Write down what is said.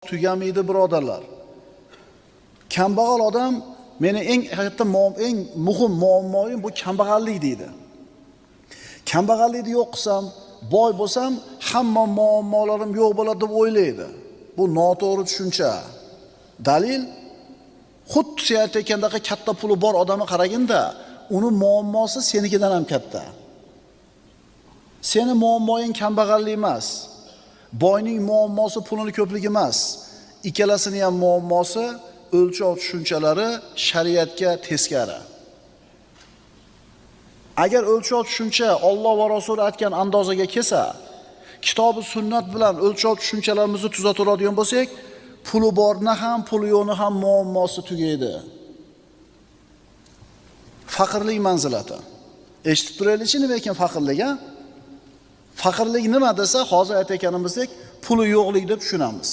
tugamaydi birodarlar. Kambag'al odam meni eng muhim muammoyim bu kambag'allik deydi. Kambag'allikni yo'q qilsam, boy bo'lsam, hamma muammolarim yo'q bo'ladi deb o'ylaydi. Bu noto'g'ri tushuncha. Dalil xuddi siz aytayotgandagi katta puli bor odamni qaraganda, uni muammosi senikidan ham katta. Seni muammoing kambag'allik emas. Boyning muammosi pulining ko'pligi emas. Ikkalasining ham muammosi o'lchov tushunchalari shariatga teskari. Agar o'lchov tushuncha Alloh va Rasuli aytgan andozaga kelsa, kitobi sunnat bilan o'lchov tushunchalarimizni tuzaturadigan bo'lsak, puli borni ham, puli yo'qni ham muammosi tugaydi. Faqirlik manzilati. Eshitib turaylikchi nima ekan faqirlik, ha? Faqirlik nima desa, hozir aytayotganimizdek, puli yo'qlik deb tushunamiz.